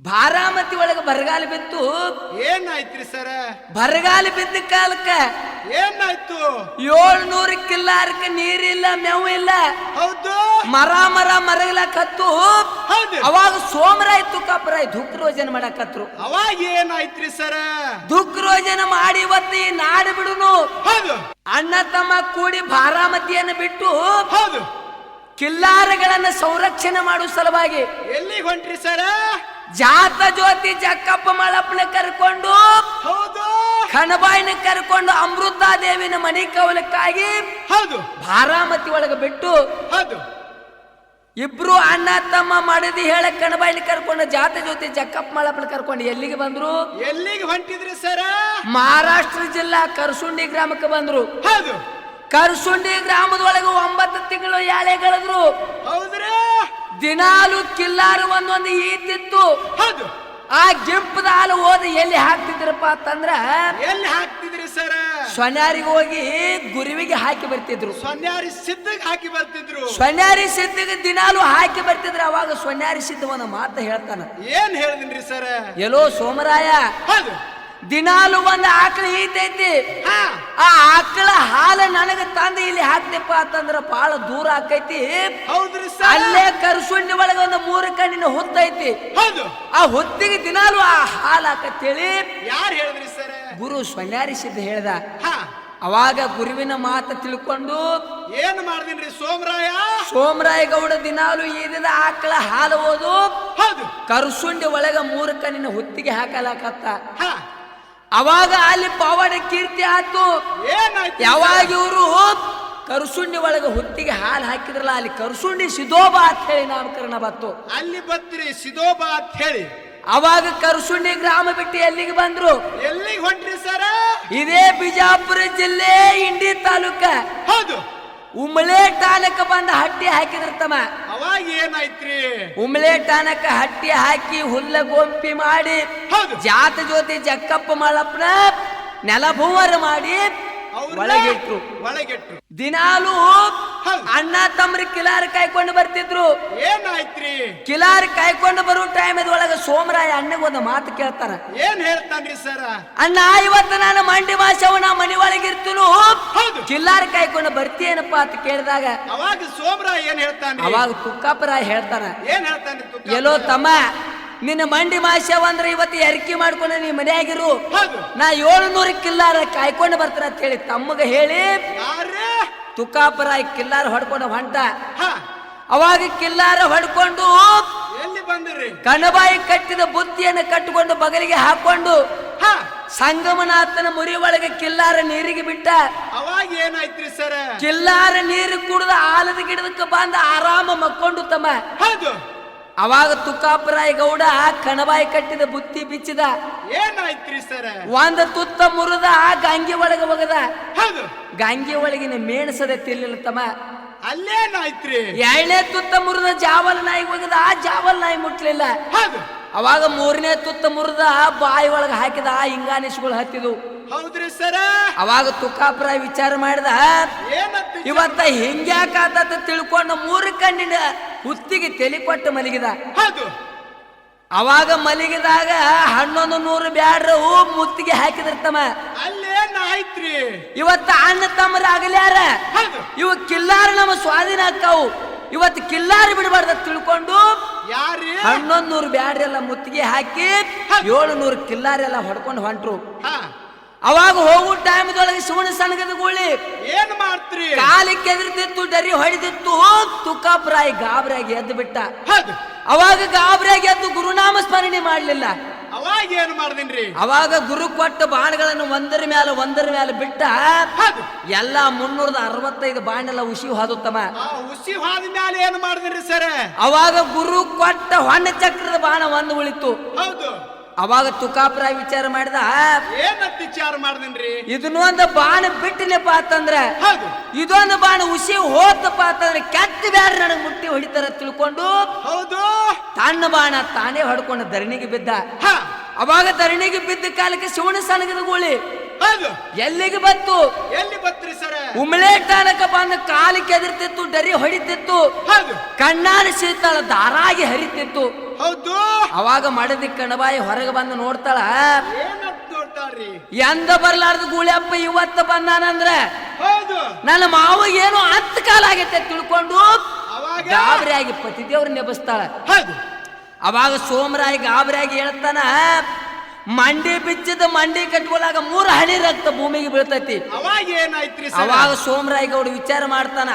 ಬಾರಾಮತಿ ಒಳಗ ಬರಗಾಲ ಬಿತ್ತು. ಏನಾಯ್ತ್ರಿ ಸರ? ಬರಗಾಲ ಬಿದ್ದ ಕಾಲಕ್ಕ ಏನಾಯ್ತು? 700 ಕಿಲ್ಲಾರಕ್ಕೆ ನೀರಿಲ್ಲ, ಮೇವು ಇಲ್ಲ. ಹೌದು. ಮರಗಲಕತ್ತು. ಹೌದು. ಅವಾಗ ಸೋಮರಾಯ್ ತುಕಾಪರಾಯ್ ದುಃಖರೋಜನ ಮಾಡಕತ್ರು. ಅವಾಗ ಏನಾಯ್ತ್ರಿ ಸರ? ದುಃಖರೋಜನ ಮಾಡಿ ಇವತ್ತು ಈ ನಾಡು ಬಿಡುನು. ಹೌದು. ಅಣ್ಣ ತಮ್ಮ ಕೂಡಿ ಬಾರಾಮತಿಯನ್ನು ಬಿಟ್ಟು ಹೌದು ಕಿಲ್ಲಾರಗಳನ್ನ ಸಂರಕ್ಷಣೆ ಮಾಡುವ ಸಲುವಾಗಿ ಎಲ್ಲಿಗೆ ಹೊಂಟ್ರಿ ಸರ? ಜಾತ ಜ್ಯೋತಿ ಜಕ್ಕಪ್ಪ ಮಳಪ್ಪನ ಕರ್ಕೊಂಡು, ಹೌದು, ಕಣಬಾಯಿನ ಕರ್ಕೊಂಡು ಅಮೃತಾದೇವಿನ ಮನೆ ಕವಲಕ್ಕಾಗಿ ಹೌದು ಬಾರಾಮತಿ ಒಳಗೆ ಬಿಟ್ಟು, ಹೌದು ಇಬ್ರು ಅಣ್ಣ ತಮ್ಮ ಮಾಡಿದಿ ಹೇಳ ಕಣಬಾಯಿನ ಕರ್ಕೊಂಡು ಜಾತ ಜ್ಯೋತಿ ಜಕ್ಕಪ್ಪ ಮಳಪ್ಪನ ಕರ್ಕೊಂಡು ಎಲ್ಲಿಗೆ ಬಂದ್ರು? ಎಲ್ಲಿಗೆ ಹೊಂಟಿದ್ರಿ ಸರ? ಮಹಾರಾಷ್ಟ್ರ ಜಿಲ್ಲಾ ಕರ್ಸುಂಡಿ ಗ್ರಾಮಕ್ಕೆ ಬಂದ್ರು. ಹೌದು. ಕರ್ಸುಂಡಿ ಗ್ರಾಮದೊಳಗೆ 9 ತಿಂಗಳು ಯಾಳೆಗಳಿದ್ರು. ಹೌದ್ರಿ. ದಿನಾಲು ಕಿಲ್ಲಾರು ಒಂದೊಂದು ಈತಿತ್ತು. ಹೌದು. ಆ ಗಿಂಪದ ಹಾಲು ಓದಿ ಎಲ್ಲಿ ಹಾಕ್ತಿದ್ರಪ್ಪ ಅಂತಂದ್ರ ಎಲ್ಲಿ ಹಾಕ್ತಿದ್ರಿ ಸರ? ಸೊನ್ಯಾರಿಗೆ ಹೋಗಿ ಗುರುವಿಗೆ ಹಾಕಿ ಬರ್ತಿದ್ರು. ಸೊನ್ಯಾರಿ ಸಿದ್ಧಗೆ ಹಾಕಿ ಬರ್ತಿದ್ರು. ಸೊನ್ಯಾರಿ ಸಿದ್ಧಿಗೆ ದಿನಾಲು ಹಾಕಿ ಬರ್ತಿದ್ರು. ಅವಾಗ ಸೊನ್ಯಾರಿ ಸಿದ್ಧ ಒಂದು ಮಾತು ಹೇಳ್ತಾನ. ಏನ್ ಹೇಳಿದ್ರಿ ಸರ? ಎಲ್ಲೋ ಸೋಮರಾಯ, ಹೌದು, ದಿನಾಲು ಒಂದು ಆಕಳ ಈತೈತಿ. ಆ ಆಕಳ ಹಾಲು ನನಗೆ ತಂದು ಇಲ್ಲಿ ಹಾಕ್ತಿಪ್ಪ ಅಂತಂದ್ರ ಬಾಳ ದೂರ ಆಕೈತಿ. ಹೌದ್ರಿ ಸರ್. ಅಲ್ಲೇ ಕರ್ಸುಂಡಿ ಒಳಗೆ ಒಂದು 3 ಕಣ್ಣಿನ ಹುತ್ತೈತಿ. ಹೌದು. ಆ ಹೊತ್ತಿಗೆ ದಿನಾಲು ಆ ಹಾಲು ಹಾಕತ್ತೇಳಿ ಯಾರು ಹೇಳಿದ್ರಿ ಸರ? ಗುರು ಸೊನ್ಯಾರಿ ಸಿದ್ಧ ಹೇಳ್ದ. ಹಾ. ಅವಾಗ ಗುರುವಿನ ಮಾತು ತಿಳ್ಕೊಂಡು ಏನ್ ಮಾಡ್ದಿನ್ರಿ ಸೋಮರಾಯ? ಸೋಮರಾಯ ಗೌಡ ದಿನಾಲು ಈದಿದ ಆಕಳ ಹಾಲು ಓದು ಹೌದು ಕರ್ಸುಂಡಿ ಒಳಗ 3 ಕಣ್ಣಿನ ಹುತ್ತಿಗೆ ಹಾಕಲಾಕತ್ತ. ಹಾ. ಅವಾಗ ಅಲ್ಲಿ ಪವಾಡ ಕೀರ್ತಿ ಆತು. ಏನಾಯ್ತು? ಯಾವಾಗ ಇವರು ಕರ್ಸುಂಡಿ ಒಳಗ ಹುತ್ತಿಗೆ ಹಾಲು ಹಾಕಿದ್ರಲ್ಲ, ಅಲ್ಲಿ ಕರ್ಸುಂಡಿ ಸಿದೋಬಾ ಅಂತ ಹೇಳಿ ನಾಮಕರಣ ಬತ್ತು. ಅಲ್ಲಿ ಬತ್ರಿ ಸಿದೋಬಾ ಅಂತ ಹೇಳಿ. ಅವಾಗ ಕರ್ಸುಂಡಿ ಗ್ರಾಮ ಬಿಟ್ಟು ಎಲ್ಲಿಗೆ ಬಂದ್ರು? ಎಲ್ಲಿಗೆ ಹೊಂಟ್ರಿ ಸರ? ಇದೇ ಬಿಜಾಪುರ ಜಿಲ್ಲೆ ಇಂಡಿ ತಾಲೂಕ ಹೌದು ಉಮ್ಳೆ ಠಾಣಕ್ಕ ಬಂದ ಹಟ್ಟಿ ಹಾಕಿದ್ರ ತಮ್ಮ. ಅವಾಗ ಏನಾಯ್ತ್ರಿ? ಉಮ್ಳೆ ಠಾಣಕ್ಕ ಹಟ್ಟಿ ಹಾಕಿ ಹುಲ್ಲ ಗೊಂಪಿ ಮಾಡಿ ಹೌದು ಜಾತ ಜ್ಯೋತಿ ಜಕ್ಕಪ್ಪ ಮಳಪ್ಪನ ನೆಲಭೂವರ ಮಾಡಿ ಒಳಗಿಟ್ರು. ಒಳಗಿಟ್ರು. ದಿನಾಲು ಹೌದು. ಅಣ್ಣ ತಮ್ಮರಿ ಕಿಲಾರ ಕಾಯ್ಕೊಂಡು ಬರ್ತಿದ್ರು. ಏನಾಯ್ತ್ರಿ? ಕಿಲಾರ ಕಾಯ್ಕೊಂಡು ಬರೋ ಟೈಮ್ ಒಳಗ ಸೋಮರಾಯ ಅಣ್ಣಗೆ ಒಂದು ಮಾತು ಕೇಳ್ತಾರ. ಏನ್ ಹೇಳ್ತಾನ್ರಿ ಸರ? ಅಣ್ಣ, ಇವತ್ತು ನಾನು ಮಂಡಿ ಮಾಸವನ ಮನಿ ಒಳಗಿರ್ತನು, ಹೌದು ಕಿಲ್ಲಾರ ಕಾಯ್ಕೊಂಡು ಬರ್ತೀಯನಪ್ಪ ಅಂತ ಕೇಳಿದಾಗ ಅವಾಗ ಸೋಮರಾಯ ಏನ್ ಹೇಳ್ತಾನ್ರಿ? ಅವಾಗ ತುಕ್ಕಾಪರಾಯ ಹೇಳ್ತಾನ, ಏನ್ ಹೇಳ್ತಾನ್ರಿ ತುಕ್ಕಾಪುರ? ಎಲ್ಲೋ ತಮ್ಮ, ನಿನ್ನ ಮಂಡಿ ಮಾಸ್ಯವ ಅಂದ್ರೆ ಇವತ್ತು ಎರ್ಕಿ ಮಾಡ್ಕೊಂಡು ನೀ ಮನೆಯಾಗಿರು, ಹೌದು ನಾ 700 ಕಿಲ್ಲಾರ ಕಾಯ್ಕೊಂಡು ಬರ್ತಾನ ಅಂತ ಹೇಳಿ ತಮ್ಮಗ ಹೇಳಿ ಯಾರೇ? ತುಕ್ಕಾಪರಾಯ ಕಿಲ್ಲಾರ ಹೊಡ್ಕೊಂಡು ಹೊಂಟ. ಹಾ. ಅವಾಗ ಕಿಲ್ಲಾರ ಹೊಡ್ಕೊಂಡು ಎಲ್ಲಿ ಬಂದ್ರಿ? ಕಣಬಾಯಿ ಕಟ್ಟಿದ ಬುತ್ತಿಯನ್ನು ಕಟ್ಟಿಕೊಂಡು ಬಗಲಿಗೆ ಹಾಕೊಂಡು ಹಾ. ಸಂಗಮನಾಥನ ಮುರಿ ಒಳಗೆ ಕಿಲ್ಲಾರ ನೀರಿಗೆ ಬಿಟ್ಟ. ಅವಾಗ ಏನಾಯ್ತ್ರಿ ಸರ? ಕಿಲ್ಲಾರ ನೀರು ಕುಡಿದ ಆಲದ ಗಿಡದಕ್ಕೆ ಬಂದ ಆರಾಮ ಮಕ್ಕೊಂಡು ತಮ್ಮ. ಹೌದು. ಅವಾಗ ತುಕ್ಕಾಪರಾಯ ಗೌಡ ಕಣಬಾಯಿ ಕಟ್ಟಿದ ಬುತ್ತಿ ಬಿಚ್ಚಿದ. ಏನಾಯ್ತ್ರಿ ಸರ? ಒಂದ ತುತ್ತ ಮುರಿದ ಗಂಗೆ ಒಳಗೆ ಒಗದ. ಹೌದು. ಗಂಗೆ ಒಳಗಿನ ಮೇಣಸದ ತಿರ್ಲಿಲ್ಲ ತಮ್ಮ. ಅಲ್ಲೇನಾಯ್ತ್ರಿ? 2ನೇ ತುತ್ತ ಮುರಿದ ಜಾವಲ್ ನಾಯಿ ಒಗದ. ಜಾವಲ್ ನಾಯಿ ಮುಟ್ಲಿಲ್ಲ. ಹೌದು. ಅವಾಗ 3ನೇ ತುತ್ತ ಮುರಿದ ಬಾಯಿ ಒಳಗೆ ಹಾಕಿದ ಹಿಂಗಾನಿಸ್ಗಳು ಹತ್ತಿದು. ಹೌದ್ರಿ ಸರ. ಅವಾಗ ತುಕ್ಕಾಪರಾಯ ವಿಚಾರ ಮಾಡಿದ, ಏನಂತ? ಇವತ್ತ ಹಿಂಗ್ಯಾಕಾತ ತಿಳ್ಕೊಂಡು 3 ಕಣ್ಣಿನ ಹುತ್ತಿಗೆ ತಲೆ ಕೊಟ್ಟು ಮಲಗಿದ. ಹೌದು. ಅವಾಗ ಮಲಗಿದಾಗ 1100 ಬ್ಯಾಡ್ರು ಮುತ್ತಿಗೆ ಹಾಕಿದಿರ್ತಮ್ಮ. ಅಲ್ಲೇನಾಯ್ತ್ರಿ? ಇವತ್ತ ಅಣ್ಣ ತಮ್ಮರ ಆಗಲ್ಯಾರ, ಹೌದು. ಇವ ಕಿಲ್ಲಾರ ನಮ್ಮ ಸ್ವಾಧೀನ ಅಕ್ಕಾವು. ಇವತ್ತು ಕಿಲ್ಲಾರ ಬಿಡಬಾರ್ದ ತಿಳ್ಕೊಂಡು ಯಾರಿ? 1100 ಬ್ಯಾಡ್ರೆಲ್ಲ ಮುತ್ತಿಗೆ ಹಾಕಿ 700 ಕಿಲ್ಲಾರೆಲ್ಲ ಹೊಡ್ಕೊಂಡು ಹೊಂಟ್ರು. ಹಾ. ಅವಾಗ ಹೋಗೋ ಟೈಮ್ದೊಳಗೆ ಶಿವನ ಸಣಗದ ಗೋಳಿ ಏನ್ ಮಾಡ್ತ್ರಿ? ಕಾಲಿಗೆ ಎದುರ್ತಿತ್ತು, ಡರಿ ಹೊಡಿದಿತ್ತು. ತುಕ್ಕಾಪರಾಯ ಗಾಬರಿಯಾಗಿ ಎದ್ದು ಬಿಟ್ಟ. ಹೌದು. ಅವಾಗ ಗಾಬರಿಯಾಗಿ ಎದ್ದು ಗುರುನಾಮ ಸ್ಮರಣೆ ಮಾಡ್ಲಿಲ್ಲ. ಅವಾಗ ಏನ್ ಮಾಡ್ದಿನ್ರಿ? ಅವಾಗ ಗುರು ಕೊಟ್ಟ ಬಾಣಗಳನ್ನು ಒಂದರ ಮೇಲೆ ಬಿಟ್ಟ. ಹೌದು. ಎಲ್ಲ 365 ಬಾಣೆಲ್ಲ ಉಸಿ ಹೋದುತ್ತಮ. ಆ ಉಸಿ ಹಾದ ಮ್ಯಾಲ ಏನ್ ಮಾಡ್ದಿನ್ರಿ ಸರ? ಅವಾಗ ಗುರು ಕೊಟ್ಟ ಹೊಣ್ಣ ಚಕ್ರದ ಬಾಣ ಒಂದು ಉಳಿತು. ಹೌದು. ಅವಾಗ ತುಕ್ಕಾಪರಾಯ ವಿಚಾರ ಮಾಡಿದ, ಏನಂತ ವಿಚಾರ ಮಾಡ್ದಿನ್ರಿ? ಇದನ್ನೊಂದು ಬಾಣ ಬಿಟ್ಟಿನಪ್ಪ ಅಂತಂದ್ರ, ಹೌದು, ಇದೊಂದು ಬಾಣ ಉಸಿ ಹೋತಪ್ಪ ಅಂತಂದ್ರೆ ಕೆಟ್ಟ ಬ್ಯಾಡ್ರಿ ನನಗೆ ಮುಟ್ಟಿ ಹೊಡಿತಾರ ತಿಳ್ಕೊಂಡು ಹೌದು ತನ್ನ ಬಾಣ ತಾನೇ ಹೊಡ್ಕೊಂಡು ಧರಣಿಗೆ ಬಿದ್ದ. ಹಾ. ಅವಾಗ ಧರಣಿಗೆ ಬಿದ್ದ ಕಾಲಕ್ಕೆ ಶಿವನ ಸಣಗದ ಗೋಳಿ ಹೌದು. ಎಲ್ಲಿಗೆ ಬತ್ತು? ಎಲ್ಲಿ ಬತ್ರಿ ಸರ? ಉಮ್ಳೆ ಠಾಣಕ್ಕೆ ಬಂದು ಕಾಲಿಗೆ ಎದಿರ್ತಿತ್ತು, ಡರಿ ಹೊಡಿತಿತ್ತು. ಹೌದು. ಕಣ್ಣಾನ ಶೀತಳ ದಾರಾಗಿ ಹರಿತಿತ್ತು. ಹೌದು. ಅವಾಗ ಮಡದಿ ಕಣಬಾಯಿ ಹೊರಗೆ ಬಂದು ನೋಡ್ತಾಳ. ಏನಂತ ನೋಡ್ತಾಳ್ರಿ? ಎಂದ ಬರ್ಲಾರ್ದು ಗೂಳಿಯಪ್ಪ ಇವತ್ತು ಬಂದಾನಂದ್ರ ಹೌದು. ನನ್ನ ಮಾವ ಏನೋ ಹತ್ತು ಕಾಲ ಆಗೈತೆ ತಿಳ್ಕೊಂಡು ಅವಾಗ ಗಾಬರಿಯಾಗಿ ಪತಿದೇವ್ರ ನೆಬಸ್ತಾಳ. ಹೌದು. ಅವಾಗ ಸೋಮರಾಯಿ ಗಾಬರಿಯಾಗಿ ಹೇಳ್ತಾನ, ಮಂಡಿ ಬಿಚ್ಚಿದ ಮಂಡಿ ಕಟ್ಕೊಳಾಗ 3 ಹನಿ ರಕ್ತ ಭೂಮಿಗೆ ಬೀಳ್ತೈತಿ. ಅವಾಗ ಏನಾಯ್ತ್ರಿ? ಅವಾಗ ಸೋಮರಾಯಿ ಗೌಡ ವಿಚಾರ ಮಾಡ್ತಾನ,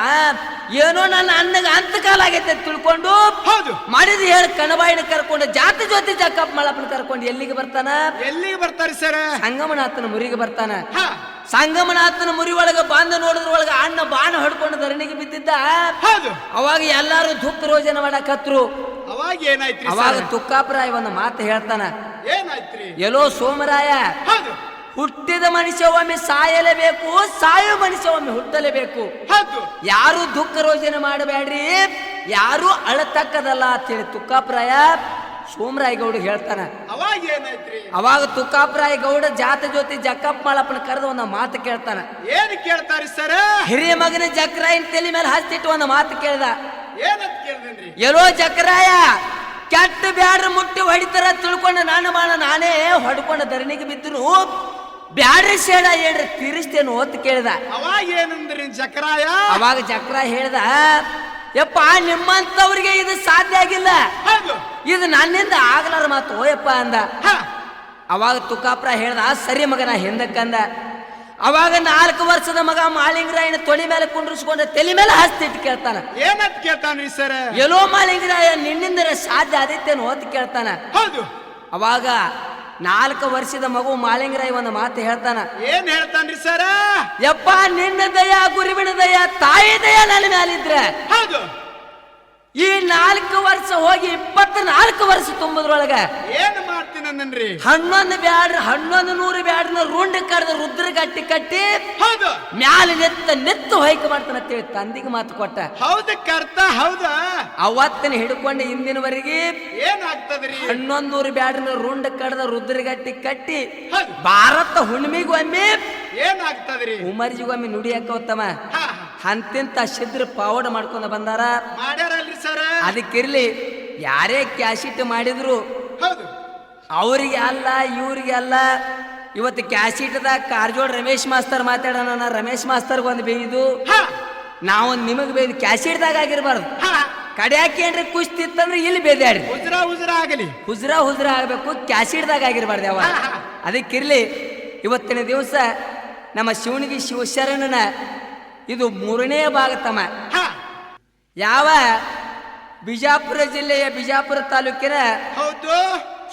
ಏನೋ ನನ್ನ ಅಣ್ಣಗ ಅಂತಕಾಲ ಆಗೈತೆ ತಿಳ್ಕೊಂಡು ಹೌದು ಮಾಡಿದ ಹೇಳಿ ಕಣಬಾಯಿನ ಕರ್ಕೊಂಡು ಜಾತಿ ಜೊತೆ ಜಕ್ಕಪ್ಪ ಮಳಪ್ಪನ ಕರ್ಕೊಂಡು ಎಲ್ಲಿಗೆ ಬರ್ತಾನ? ಎಲ್ಲಿಗೆ ಬರ್ತಾರಿ ಸರ್? ಸಂಗಮನಾಥನ ಮುರಿಗೆ ಬರ್ತಾನ. ಸಂಗಮನಾಥನ ಮುರಿ ಒಳಗ ಬಂದ ನೋಡಿದ್ರೊಳಗ ಅಣ್ಣ ಬಾಣ ಹೊಡ್ಕೊಂಡು ಧರಣಿಗೆ ಬಿದ್ದಿದ್ದ. ಹೌದು. ಅವಾಗ ಎಲ್ಲಾರು ದುಃಖ ರೋಜನ ಮಾಡಕತ್ರು. ಅವಾಗ ಏನಾಯ್ತ್ರಿ? ಅವಾಗ ತುಕ್ಕಾಪರಾಯ ಒಂದು ಮಾತು ಹೇಳ್ತಾನ, ಏನಾಯ್ತ್ರಿ? ಎಲ್ಲೋ ಸೋಮರಾಯ, ಹೌದು. ಹುಟ್ಟಿದ ಮನುಷ್ಯ ಒಮ್ಮೆ ಸಾಯಲೇಬೇಕು, ಸಾಯೋ ಮನುಷ್ಯ ಒಮ್ಮೆ ಹುಟ್ಟಲೇಬೇಕು. ಹೌದು. ಯಾರು ದುಃಖ ರೋಜನೆ ಮಾಡಬೇಡ್ರಿ, ಯಾರು ಅಳತಕ್ಕದಲ್ಲ ಅಂತೇಳಿ ತುಕ್ಕಾಪರಾಯ ಸೋಮರಾಯ ಗೌಡ ಹೇಳ್ತಾನ. ಅವಾಗ ಏನಾಯ್ತ್ರಿ? ಅವಾಗ ತುಕ್ಕಾಪರಾಯ ಗೌಡ ಜಾತ ಜೊತೆ ಜಕ್ಕಪ್ಪ ಮಳಪ್ಪನ ಕರೆದು ಒಂದು ಮಾತು ಕೇಳ್ತಾನ. ಏನ್ ಕೇಳ್ತಾರಿ ಸರ್? ಹಿರಿಯ ಮಗನ ಜಕ್ರಾಯನ್ ತಲೆ ಮೇಲೆ ಹಚ್ಚಿಟ್ಟು ಒಂದು ಮಾತು ಕೇಳ್ದ. ಏನಂತ ಕೇಳ್ದೇನ್ರಿ? ಎಲ್ಲೋ ಜಕ್ರಾಯ, ಕೆಟ್ಟ ಬ್ಯಾಡ್ರ ಮುಟ್ಟಿ ಹೊಡಿತಾರ ತಿಳ್ಕೊಂಡು ನನ್ನ ಬಾಣ ನಾನೇ ಹೊಡ್ಕೊಂಡು ಧರಣಿಗೆ ಬಿದ್ರು ಬ್ಯಾಡ್ರಿ ಶೇಡ ಏನ್ರಿ ತೀರಿಸ್ತೇನು ಅಂತ ಕೇಳ್ದ. ಅವಾಗ ಏನಂದ್ರಿ ಜಕ್ರಾಯ? ಅವಾಗ ಜಕ್ರಾಯ ಹೇಳ್ದ, ಯಪ್ಪ ನಿಮ್ಮಂತವ್ರಿಗೆ ಇದು ಸಾಧ್ಯ ಆಗಿಲ್ಲ, ಹೌದು. ಇದು ನನ್ನಿಂದ ಆಗ್ಲಾರ ಮಾತು ಓಯಪ್ಪ ಅಂದ. ಅವಾಗ ತುಕ್ಕಾಪುರ ಹೇಳ್ದ, ಸರಿ ಮಗನ ಹಿಂದಕ್ಕಂದ. ಅವಾಗ 4 ವರ್ಷದ ಮಗ ಮಾಲಿಂಗರಾಯನ ತೊಳಿ ಮೇಲೆ ಕುಂಡ್ರಿಸ್ಕೊಂಡ ತಲೆ ಮೇಲೆ ಹಸ್ತಿಟ್ಟು ಕೇಳ್ತಾನ. ಏನಂತ ಕೇಳ್ತಾನ್ರಿ ಸರ್? ಎಲ್ಲೋ ಮಾಲಿಂಗರಾಯ ನಿನ್ನಿಂದ ಸಾಧ್ಯ ಆದಿತ್ತೇನು ಅಂತ ಕೇಳ್ತಾನ. ಹೌದು. ಅವಾಗ 4 ವರ್ಷದ ಮಗು ಮಾಲಿಂಗರಾಯ ಒಂದು ಮಾತು ಹೇಳ್ತಾನ. ಏನ್ ಹೇಳ್ತಾನ್ರಿ ಸರ? ಯಪ್ಪ ನಿನ್ನ ದಯ ಗುರುವಿನ ದಯ ತಾಯಿ ದಯ ನನ್ನ ಮ್ಯಾಲಿದ್ರೆ ಹೌದು ಈ 4 ವರ್ಷ ಹೋಗಿ 24 ವರ್ಷ ತುಂಬದ್ರೊಳಗ ಏನ್ ಮಾಡ್ತೀನಂದ್ರಿ? 11 ಬ್ಯಾಡ್ರ 1100 ಬ್ಯಾಡ್ರನ್ನ ರುಂಡ ಕಡ್ದ ರುದ್ರ ಗಟ್ಟಿ ಕಟ್ಟಿ ಹೌದು ಮ್ಯಾಲ ನೆತ್ತು ಹೊಯ್ಕ ಮಾಡ್ತಾನ ಅಂತೇಳಿ ತಂದಿಗೆ ಮಾತು ಕೊಟ್ಟ. ಹೌದು ಕರ್ತ. ಹೌದ. ಅವತ್ತಿನ ಹಿಡ್ಕೊಂಡು ಇಂದಿನವರೆಗೆ ಏನಾಗ್ತದ್ರಿ? 1100 ಬ್ಯಾಡ್ರನ್ನ ರುಂಡ ಕಡ್ದ ರುದ್ರಗಟ್ಟಿ ಕಟ್ಟಿ ಹೌದು. ಭಾರತ ಹುಣ್ಣಿಮೆಗೊಮ್ಮೆ ಏನಾಗ್ತದ್ರಿ? ಉಮರ್ಜಿಗೊಮ್ಮೆ ನುಡಿಯಕ್ಕವತ್ತಮ್ಮ ಅಂತಿಂತ ಶಿದ್ರ ಪಾವಡ ಮಾಡ್ಕೊಂಡ ಬಂದಾರ. ಮಾಡ್ಯಾರಲ್ರಿ ಸರ? ಅದಕ್ಕಿರ್ಲಿ ಯಾರೇ ಕ್ಯಾಶಿಟ್ ಮಾಡಿದ್ರು ಹೌದು ಅವ್ರಿಗೆ ಅಲ್ಲ ಇವ್ರಿಗೆ ಅಲ್ಲ. ಇವತ್ತು ಕ್ಯಾಶಿಟ್ದಾಗ ಕಾರಜೋಳ ರಮೇಶ್ ಮಾಸ್ತರ್ ಮಾತಾಡೋಣ, ರಮೇಶ್ ಮಾಸ್ತರ್ಗೆ ಒಂದು ಬೇಯ್ದು ನಾವೊಂದು ನಿಮಗೆ ಬೇಯ್ದು ಕ್ಯಾಶಿಟ್ದಾಗ ಆಗಿರ್ಬಾರ್ದು. ಕಡ್ಯಾಕಿ ಏನ್ರಿ ಕುಸ್ತಿತ್ತಂದ್ರೆ ಇಲ್ಲಿ ಬೇದಾಡ್ರಿ, ಹುಜ್ರ ಆಗಲಿ, ಹುಜ್ರ ಆಗ್ಬೇಕು, ಕ್ಯಾಶಿಟ್ದಾಗ ಆಗಿರ್ಬಾರ್ದು ಯಾವ. ಅದಕ್ಕಿರ್ಲಿ ಇವತ್ತಿನ ದಿವಸ ನಮ್ಮ ಶಿವನಿಗೆ ಶಿವಶರಣನ ಇದು 3ನೇ ಭಾಗ ತಮ್ಮ. ಯಾವ ಬಿಜಾಪುರ ಜಿಲ್ಲೆಯ ಬಿಜಾಪುರ ತಾಲೂಕಿನ ಹೌದು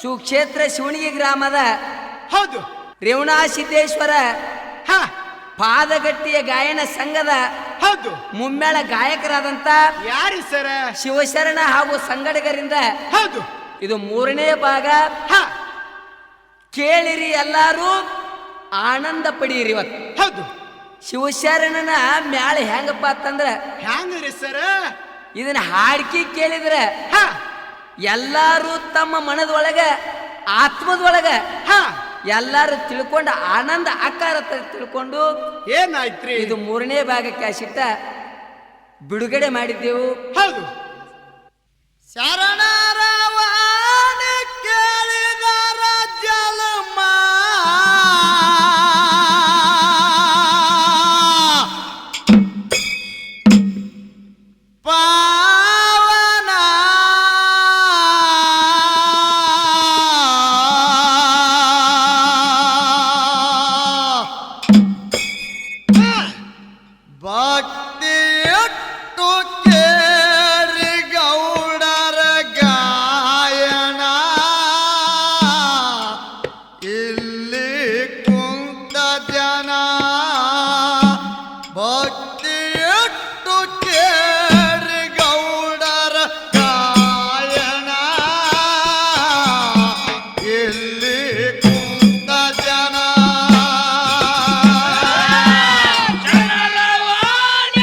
ಸುಕ್ಷೇತ್ರ ಶಿವಣಿಗೆ ಗ್ರಾಮದ ಹೌದು ರೇವಣಾ ಸಿದ್ದೇಶ್ವರ ಪಾದಗಟ್ಟಿಯ ಗಾಯನ ಸಂಘದ ಹೌದು ಮುಮ್ಮೇಳ ಗಾಯಕರಾದಂತ ಯಾರಿ ಸರ? ಶಿವಶರಣ ಹಾಗೂ ಸಂಗಡಿಗರಿಂದ ಹೌದು ಇದು 3ನೇ ಭಾಗ. ಕೇಳಿರಿ ಎಲ್ಲಾರು, ಆನಂದ ಪಡೀರಿ. ಇವತ್ತು ಹೌದು ಶಿವಶರಣನ ಮ್ಯಾಳ ಹೆಂಗಪ್ಪ ಅಂತಂದ್ರ ಹ್ಯಾಂಗ್ರಿ ಸರ? ಇದನ್ನ ಹಾಡ್ಕಿ ಕೇಳಿದ್ರೆ ಎಲ್ಲಾರು ತಮ್ಮ ಮನದೊಳಗ ಆತ್ಮದೊಳಗ ಎಲ್ಲಾರು ತಿಳ್ಕೊಂಡು ಆನಂದ ಆಕಾರ ತಿಳ್ಕೊಂಡು ಏನಾಯ್ತ್ರಿ? ಇದು 3ನೇ ಭಾಗ ಕ್ಯಾಶಿಟ್ಟ ಬಿಡುಗಡೆ ಮಾಡಿದ್ದೆವು. ಹೌದು ಶರಣರವಾದ ಕೇಳಿದರ ಜಲಮ ಪಾವನ ಭಕ್ತಿಯಟ್ಟು ಕೇರಿ ಗೌಡರ ಗಾಯನ ಇಲ್ಲಿ ಕುಂತ ಜನ ಭಕ್ತಿಯಟ್ಟು ಕೇರಿ ಗೌಡರ ಗಾಯನ ಇಲ್ಲಿ ಕುಂತ ಜನ ಶರಣರವಾದ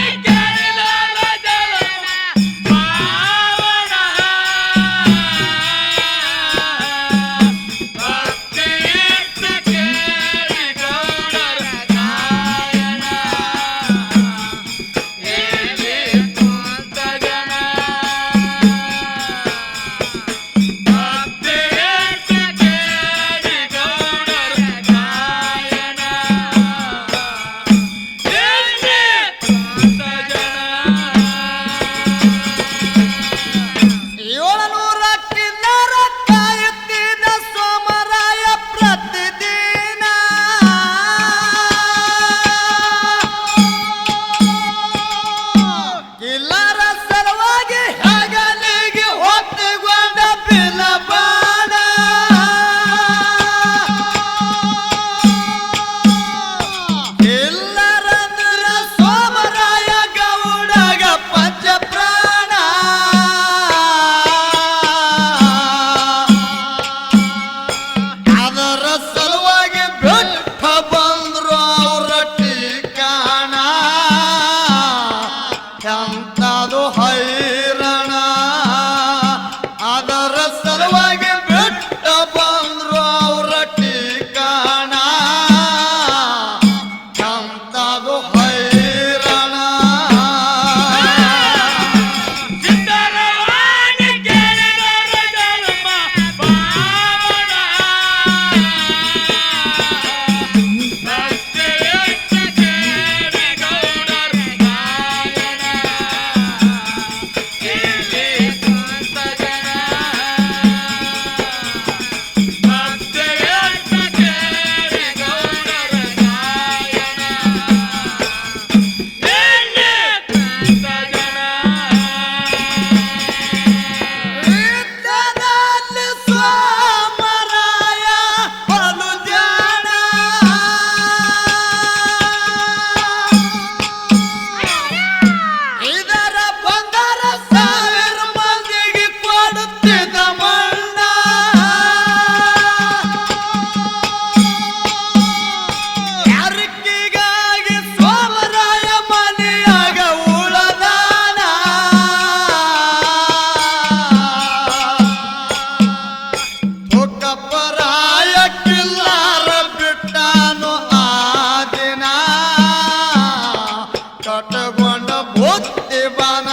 ಪಡಕೊಂಡ ಬುದ್ಧಿಬನ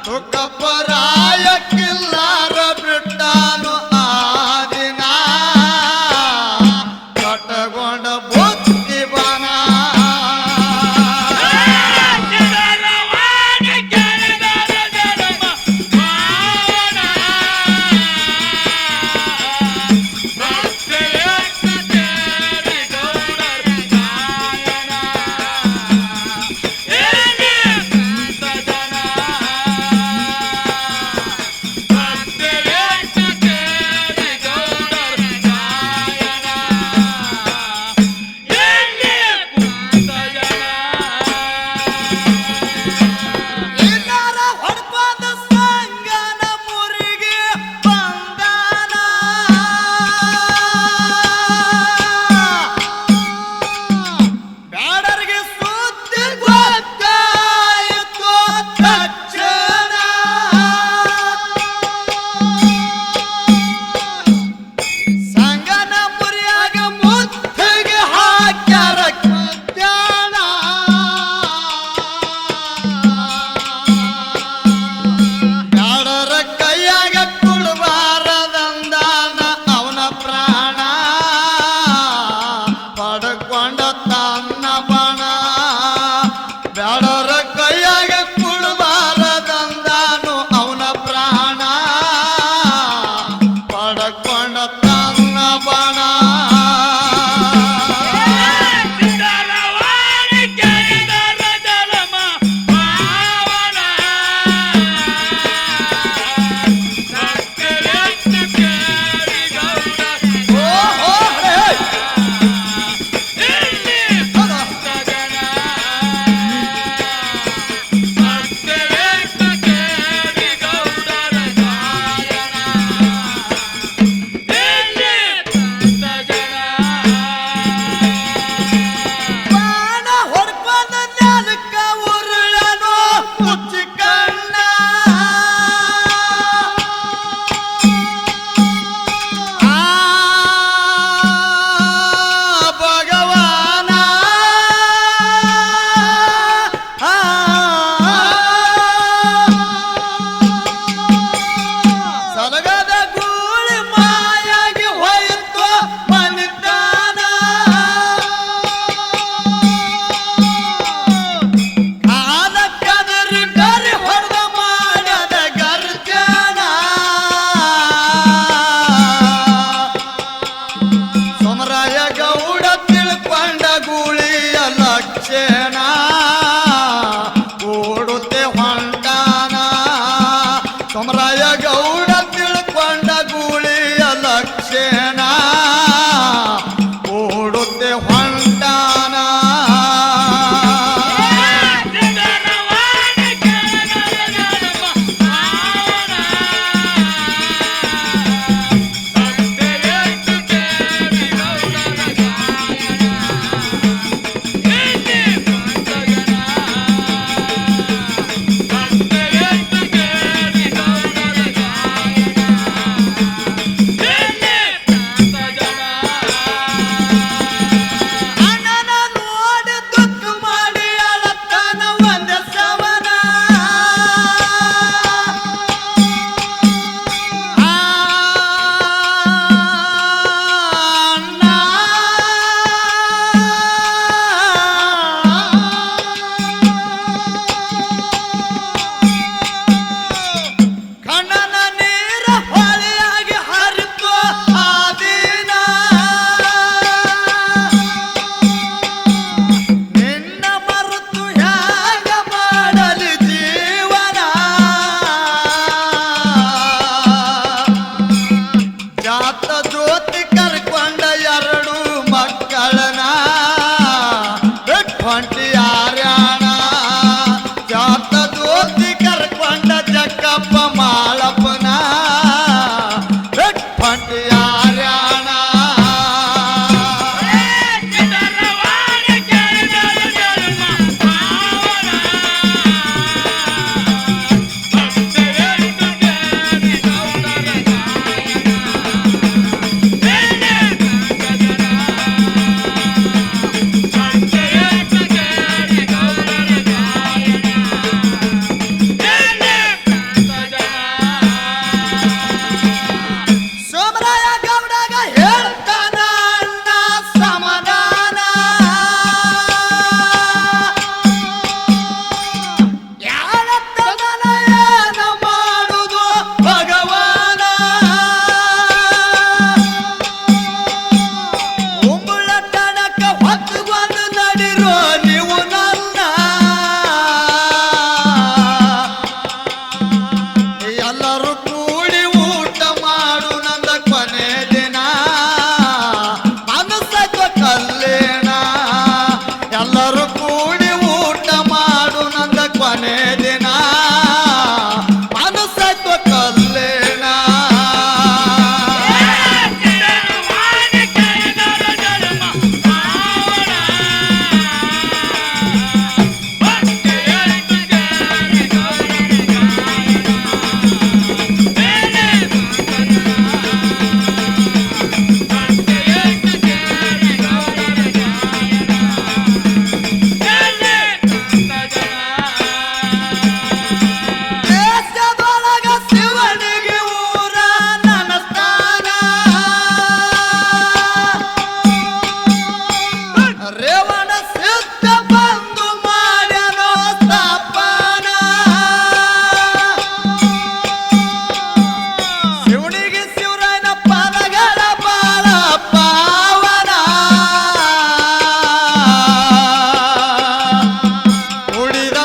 ತುಕಪರಾಯ ಕಿಲ್ಲಾರ ಬಿಟ್ಟಾನು ಆ ದಿನ ಕಟ್ಟಗೊಂಡ ಬುದ್ಧಿಬನ ಇನ್ನಾರ ಹೊಡ್ಕೊಂಡ ಸಂಗನ ಮುರಿಗೆ ಬಂದಾನ ಬ್ಯಾಡರಿಗೆ ಸುದ್ದಿ ಗೊತ್ತಾಯಿತು ತಕ್ಷಣ ಸಂಗನ ಮುರಿಯಾಗ ಮುತ್ತಿಗೆ ಹಾಕ್ಯಾರ ಕತ್ಯಾಣ ಬ್ಯಾಡರ ಕೈಯಾಗ ಕೊಡಬಾರದಂದಾನ ಅವನ ಪ್ರಾಣ ಪಡ್ಕೊಂಡ ತನ್ನ ಬಣ ಬ್ಯಾಡರ ಕೈಯಾಗ ಕೊಡಬಾರದಂದಾನು ಅವನ ಪ್ರಾಣ ಪಡ್ಕೊಂಡ ತನ್ನ ಬಣ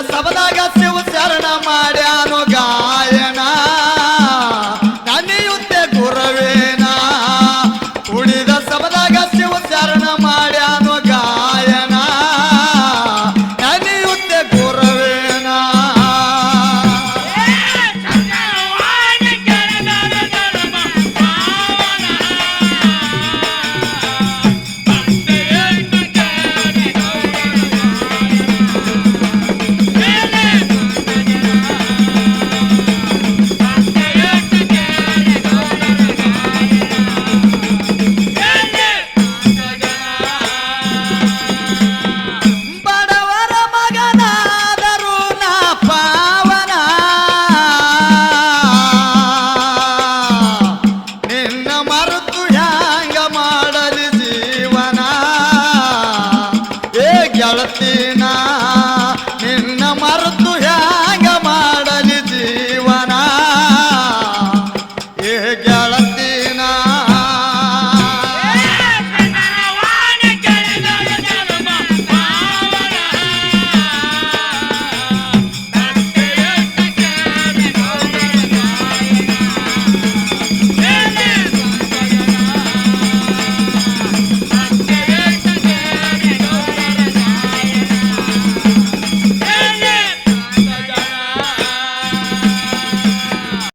ಸಬದಾಗ ಶಿವ ಶರಣ ಮಾಡ್ಯಾನು ಗಾಯನ ನನಿಯುತ್ತೆ ಗುರವೇನ ಉಳಿದ ಸಬದಾಗ ಶಿವ ಶರಣ ಮಾಡ್ಯಾನು ಗಾಯನ ನನಿಯುತ್ತೆ ಗುರವೇನ ಬಡವರ ಮಗನಾದರೂ ನಾ ಪಾವನ ನಿನ್ನ ಮರೆತು ಹ್ಯಾಂಗ ಮಾಡಲಿ ಜೀವನ ಏ ಗೆಳತಿನ